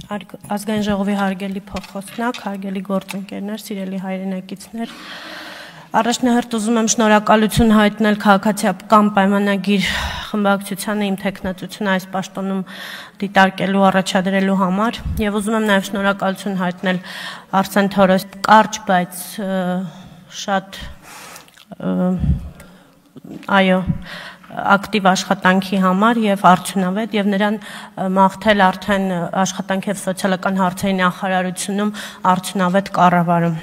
Ազգային ժողովի հարգելի փոխոստնակ, հարգելի գործընկերներ, սիրելի հայրենակիցներ, առաջնահերթ ուզում եմ շնորհակալություն հայտնել քաղաքացիական պայմանագիր խմբակցությանը իմ թեկնածությունը այս պաշտոնում դիտարկելու առաջադրելու համար եւ ուզում եմ նաեւ շնորհակալություն հայտնել Արսեն Թորոս կարճ, բայց շատ այո ակտիվ աշխատանքի համար եւ արդյունավետ եւ նրան մաղթել արդեն աշխատանքի եւ սոցիալական հարցերի նախարարությունում արդյունավետ կառավարում։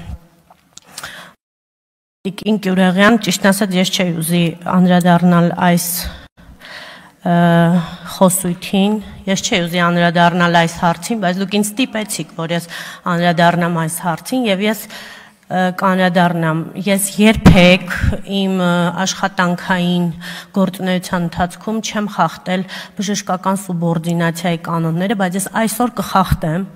Տիկին Գյուրեղյան, ճիշտ ասած ես չէի ուզի անդրադառնալ այս խոսույթին, ես չէի ուզի անդրադառնալ այս հարցին, բայց դուք ինձ ստիպեցիք, որ ես անդրադառնամ այս հարցին եւ ես կանրադառնամ, ես երբեք իմ աշխատանքային գործունեության ընթացքում չեմ խախտել բժշկական սուբորդինացիայի կանոնները, բայց ես այսօր կխախտեմ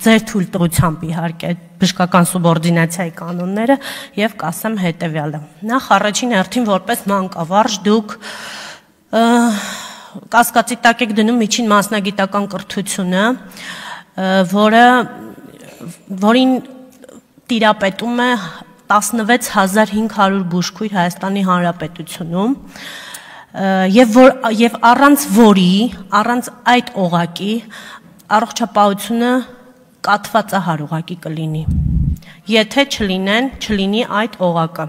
ձեր թույլտվությամբ իհարկե բժշկական սուբորդինացիայի կանոնները եւ կասեմ հետեւյալը։ Նախ առաջին հերթին որպես մանկավարժ դուք կասկածի տակ եք դնում միջին մասնագիտական կրթությունը, որին տիրապետում է 16500 բուժքույր Հայաստանի Հանրապետությունում եւ առանց որի, առանց այդ օղակի առողջապահությունը կաթվածահար օղակի կլինի, եթե չլինի այդ օղակը։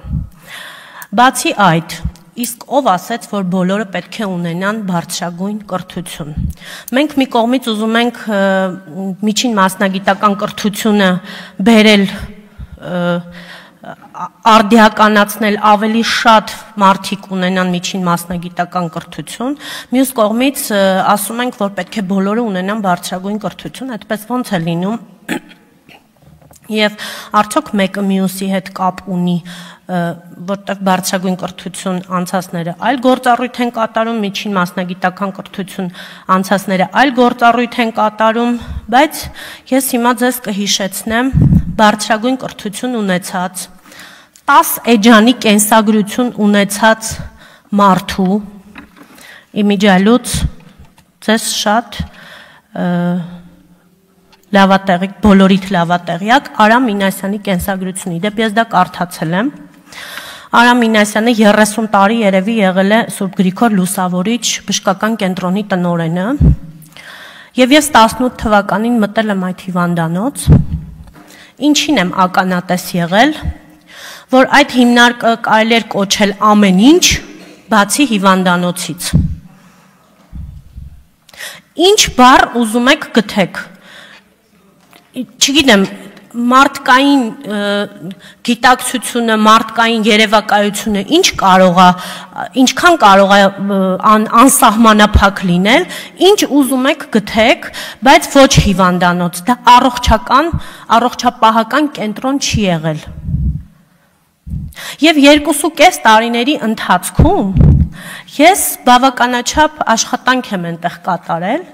Բացի այդ, իսկ ով ասեց, որ բոլորը պետք է ունենան բարձրագույն կրթություն։ Մենք մի կողմից ուզում ենք միջին մասնագիտական կրթությունը բերել արդիականացնել ավելի շատ մարդիկ ունենան միջին մասնագիտական կրթություն, մյուս կողմից ասում ենք, որ պետք է բոլորը ունենան բարձրագույն կրթություն, այդպես ոնց է լինում եւ արդյոք մեկը մյուսի հետ կապ ունի, որտեղ բարձրագույն կրթություն անցածները այլ գործառույթ են կատարում, միջին մասնագիտական կրթություն անցածները այլ գործառույթ են կատարում, բայց ես հիմա ձեզ կհիշեցնեմ բարձրագույն կրթություն ունեցած 10 էջանի կենսագրություն ունեցած մարդու իմիջիալուց ձեզ շատ լավատեղիք, բոլորիդ լավատեղյակ Արամ Մինասյանի կենսագրությունը, իդեպ ես դա կարդացել եմ։ Արամ Մինասյանը 30 տարի երևի եղել է Սուրբ Գրիգոր Լուսավորիչ բժշկական կենտրոնի տնօրենը եւ ես 18 թվականին մտել եմ այդ հիվանդանոց, ինչին եմ ականատես եղել, որ այդ հիմնարկը կարելի էր կոչել ամեն ինչ, բացի հիվանդանոցից։ Ինչ բառ ուզում եք գթեք, չգիտեմ, մարդկային գիտակցությունը, մարդկային երևակայությունը ինչքան կարող է անսահմանափակ լինել, ինչ ուզում եք գթեք, բայց ոչ հիվանդանոց, դա առողջապահական կենտրոն չի եղել։ Եվ 2.5 տարիների ընթացքում ես բավականաչափ աշխատանք եմ այնտեղ կատարել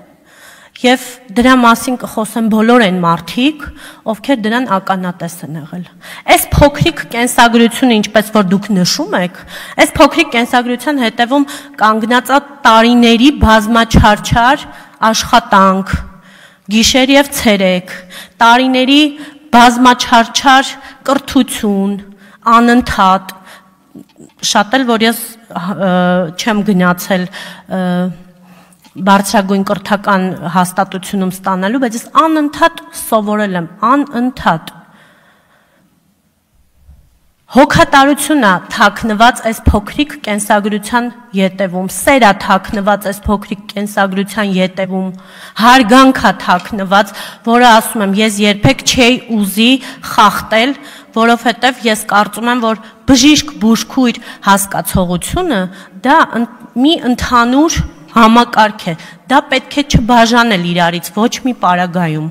եւ դրա մասին կխոսեմ բոլոր այն մարդիկ, ովքեր դրան ականատես են եղել։ Այս փոքրիկ կենսագրությունը, ինչպես որ դուք նշում եք, այս փոքրիկ կենսագրության հետևում կանգնած է տարիների բազմաչարչար աշխատանք, գիշեր եւ ցերեկ, տարիների բազմաչարչար կրթություն, անընդհատ, շատ էլ որ ես չեմ գնացել բարձրագույն կրթական հաստատությունում ստանալու, բայց ես անընդհատ սովորել եմ, անընդհատ։ Հոգատարությունն է թաքնված այս փոքրիկ կենսագրության ետևում, սեր է թաքնված այս փոքրիկ կենսագրության ետևում, հարգանք է թաքնված, որը ասում եմ, ես երբեք չէի ուզի խախտել, որովհետև ես կարծում եմ, որ բժիշկ բուժքույր հասկացողությունը դա մի ընդհանուր համակարգ է, դա պետք է չբաժանել իրարից ոչ մի պարագայում։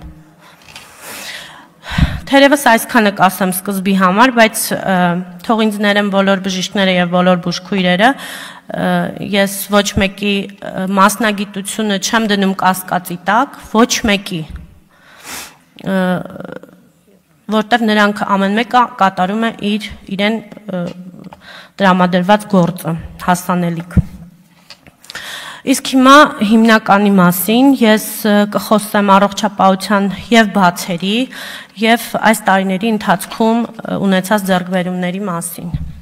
Թերևս այսքանը կասեմ սկզբի համար, բայց թող ինձ ներեն բոլոր բժիշկները եւ բոլոր բուժքույրերը, ես ոչ մեկի մասնագիտությունը չեմ դնում կասկածի տակ, ոչ մեկի, որտեղ նրանք ամեն մեկը կատարում է իրեն տրամադրված գործը, հասանելիք։ Իսկ հիմա հիմնականի մասին ես կխոսեմ առողջապահության եւ բացերի եւ այս տարիների ընթացքում ունեցած ձեռքբերումների մասին։